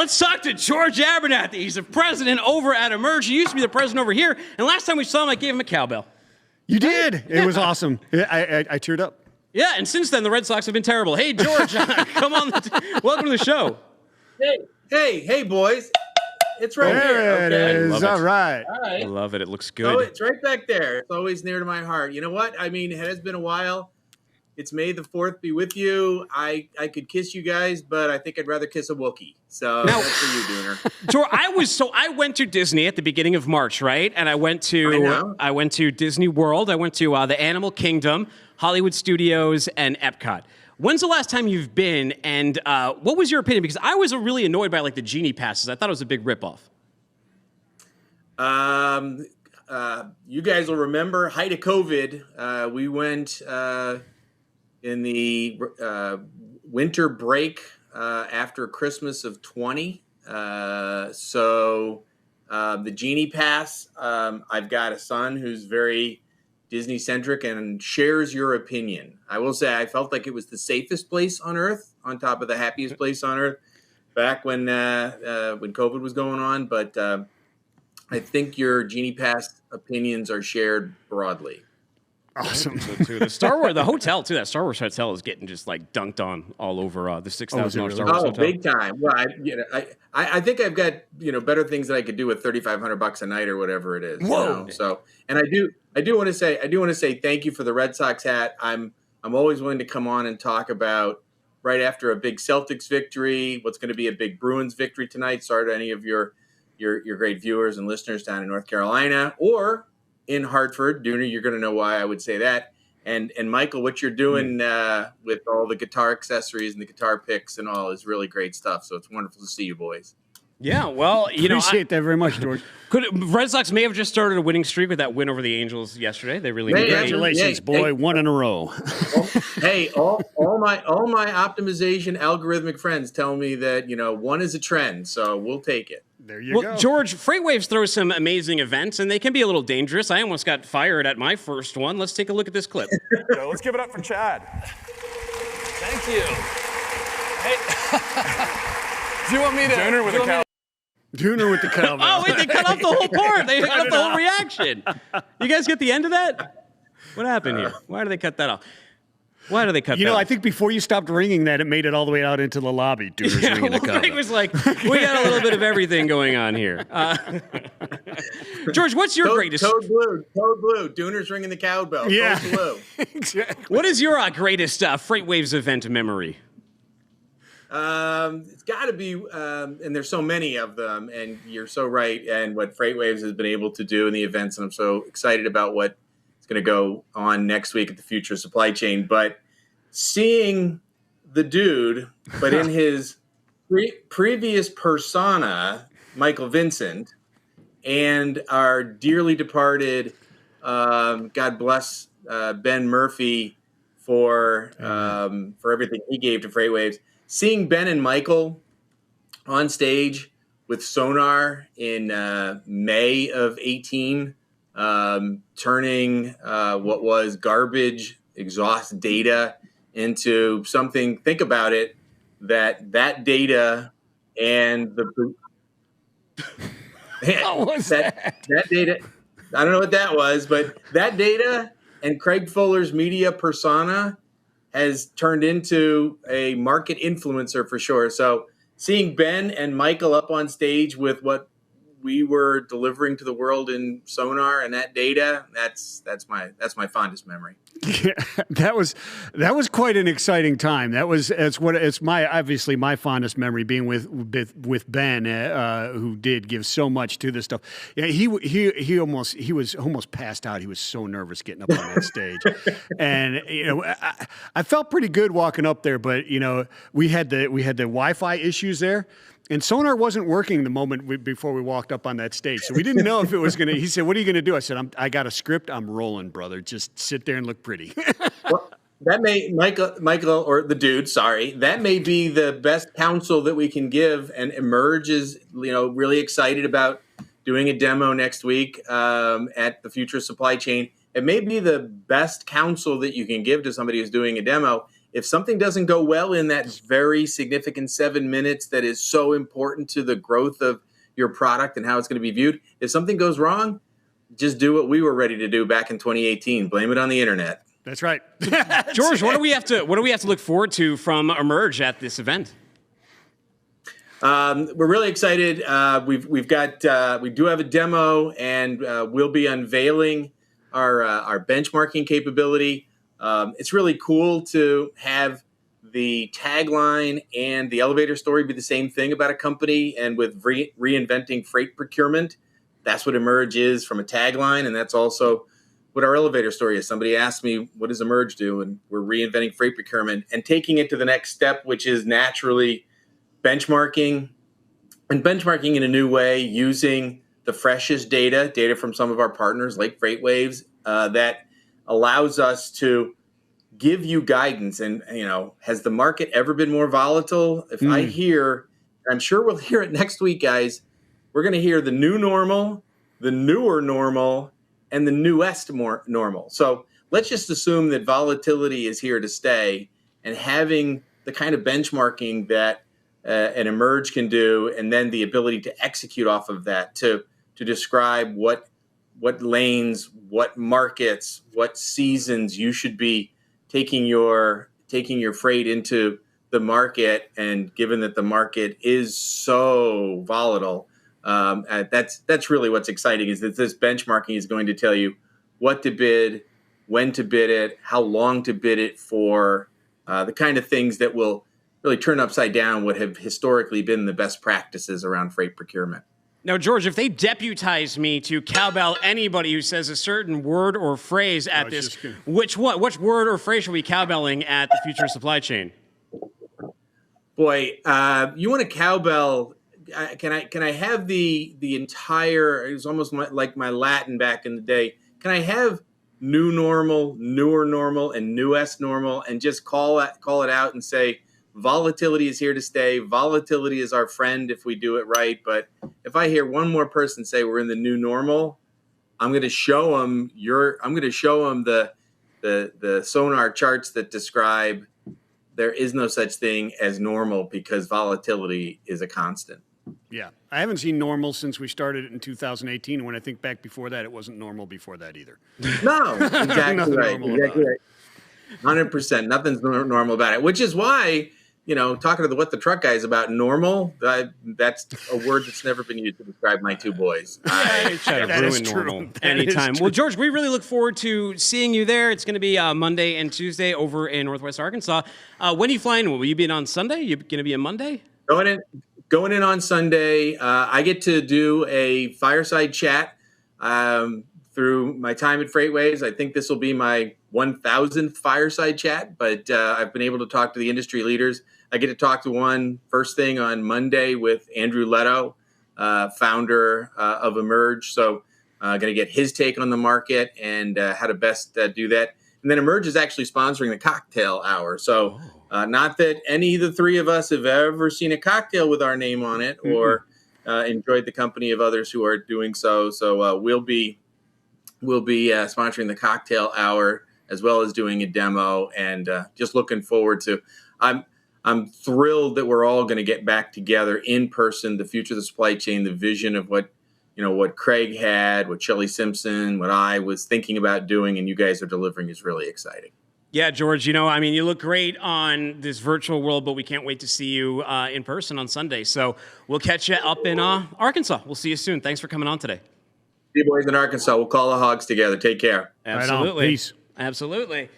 let's talk to George Abernathy. He's the president over at Emerge. He used to be the president over here, and last time we saw him, I gave him a cowbell. You did. It was awesome. I teared up. Yeah, and since then, the Red Sox have been terrible. Hey, George, come on. Welcome to the show. Hey, boys. It's right there here. It Okay. is. All right. I love it. It looks good. Oh, it's right back there. It's always near to my heart. You know what? I mean, it has been a while. It's May the 4th be with you. I could kiss you guys, but I think I'd rather kiss a Wookiee. So that's for you, Dooner. George, I went to Disney at the beginning of March, right? And I went to Disney World. I went to the Animal Kingdom, Hollywood Studios, and Epcot. When's the last time you've been, and what was your opinion? Because I was really annoyed by the genie passes. I thought it was a big ripoff. You guys will remember height of COVID. We went in the winter break after Christmas of 20. So the genie pass. I've got a son who's very Disney centric and shares your opinion. I will say I felt like it was the safest place on earth, on top of the happiest place on earth, back when COVID was going on. But I think your genie pass opinions are shared broadly. Awesome. So too. The Star Wars, the hotel too. That Star Wars hotel is getting just dunked on all over the $6,000 Star Wars hotel. Big time. Well, I think I've got better things that I could do with $3,500 a night or whatever it is. Whoa. So, and I do want to say thank you for the Red Sox hat. I'm always willing to come on and talk about right after a big Celtics victory, what's going to be a big Bruins victory tonight. Sorry to any of your great viewers and listeners down in North Carolina or in Hartford. Dooner, you're going to know why I would say that. And Michael, what you're doing with all the guitar accessories and the guitar picks and all is really great stuff. So it's wonderful to see you boys. Yeah, well, appreciate that very much, George. Red Sox may have just started a winning streak with that win over the Angels yesterday. They really congratulations, boy, one in a row. Hey, all my optimization algorithmic friends tell me that one is a trend, so we'll take it. There you go. George, FreightWaves throws some amazing events, and they can be a little dangerous. I almost got fired at my first one. Let's take a look at this clip. So let's give it up for Chad. Thank you. Hey, do you want me to? Dooner with the cowbell. Oh, wait, they cut off the whole part. They cut off the whole reaction. You guys get the end of that? What happened here? Why did they cut that off? Why do they cut that off? I think before you stopped ringing that, it made it all the way out into the lobby. Dooner's ringing the cowbell. It was like, we got a little bit of everything going on here. George, what's your greatest... Code blue. Dooner's ringing the cowbell. Yeah. Code blue. Exactly. What is your greatest FreightWaves event memory? It's got to be, and there's so many of them, and you're so right, and what FreightWaves has been able to do in the events, and I'm so excited about what is going to go on next week at the Future Supply Chain. But seeing the dude, but in his previous persona, Michael Vincent, and our dearly departed, God bless Ben Murphy for everything he gave to FreightWaves. Seeing Ben and Michael on stage with Sonar in May of 18, turning what was garbage exhaust data into something, think about it, that data and the that data, I don't know what that was, but that data and Craig Fuller's media persona has turned into a market influencer for sure. So seeing Ben and Michael up on stage with what we were delivering to the world in Sonar and that data, that's my fondest memory. Yeah, that was quite an exciting time. It's obviously my fondest memory being with Ben, who did give so much to this stuff. Yeah, he was almost passed out. He was so nervous getting up on that stage, and I felt pretty good walking up there. But we had the Wi-Fi issues there. And Sonar wasn't working the moment before we walked up on that stage. So we didn't know if it was going to – he said, what are you going to do? I said, I got a script. I'm rolling, brother. Just sit there and look pretty. Well, that may – Michael or the dude, sorry. That may be the best counsel that we can give. And Emerge is, really excited about doing a demo next week at the Future Supply Chain. It may be the best counsel that you can give to somebody who's doing a demo if something doesn't go well in that very significant 7 minutes that is so important to the growth of your product and how it's going to be viewed, if something goes wrong, just do what we were ready to do back in 2018. Blame it on the internet. That's right. George, what do we have to look forward to from Emerge at this event? We're really excited. We do have a demo, and we'll be unveiling our benchmarking capability. It's really cool to have the tagline and the elevator story be the same thing about a company. And with reinventing freight procurement, that's what Emerge is from a tagline, and that's also what our elevator story is. Somebody asked me, what does Emerge do? And we're reinventing freight procurement and taking it to the next step, which is naturally benchmarking, and benchmarking in a new way using the freshest data from some of our partners like FreightWaves that allows us to give you guidance. And, has the market ever been more volatile? If I hear, I'm sure we'll hear it next week, guys, we're going to hear the new normal, the newer normal, and the newest more normal. So let's just assume that volatility is here to stay, and having the kind of benchmarking that an Emerge can do, and then the ability to execute off of that to describe what lanes, what markets, what seasons you should be taking your freight into the market. And given that the market is so volatile, that's really what's exciting, is that this benchmarking is going to tell you what to bid, when to bid it, how long to bid it for, the kind of things that will really turn upside down what have historically been the best practices around freight procurement. Now, George, if they deputize me to cowbell anybody who says a certain word or phrase at this, which word or phrase are we cowbelling at the Future of Supply Chain? Boy, you want to cowbell? Can I have the entire? It was almost like my Latin back in the day. Can I have new normal, newer normal, and newest normal, and just call it out and say, volatility is here to stay. Volatility is our friend if we do it right. But if I hear one more person say we're in the new normal, I'm going to show them the sonar charts that describe there is no such thing as normal, because volatility is a constant. Yeah. I haven't seen normal since we started it in 2018. When I think back before that, it wasn't normal before that either. No, exactly right. Exactly right. 100%. Nothing's normal about it, which is why, talking to the What the Truck guys about normal, that's a word that's never been used to describe my two boys. I try to ruin normal anytime. Well, George, we really look forward to seeing you there. It's going to be Monday and Tuesday over in Northwest Arkansas. When are you flying? Will you be in on Sunday? You going to be in Monday? Going in on Sunday. I get to do a fireside chat through my time at FreightWaves. I think this will be my 1,000th fireside chat, but I've been able to talk to the industry leaders. I get to talk to one first thing on Monday with Andrew Leto, founder of Emerge. So going to get his take on the market and how to best do that. And then Emerge is actually sponsoring the cocktail hour. So not that any of the three of us have ever seen a cocktail with our name on it or enjoyed the company of others who are doing so. So we'll be sponsoring the cocktail hour as well as doing a demo, and just looking forward to. I'm thrilled that we're all going to get back together in person. The future of the supply chain, the vision of what Craig had, what Shelley Simpson, what I was thinking about doing, and you guys are delivering is really exciting. Yeah, George, you look great on this virtual world, but we can't wait to see you in person on Sunday. So we'll catch you up in Arkansas. We'll see you soon. Thanks for coming on today. See you boys in Arkansas. We'll call the hogs together. Take care. Absolutely. Right on. Peace. Absolutely.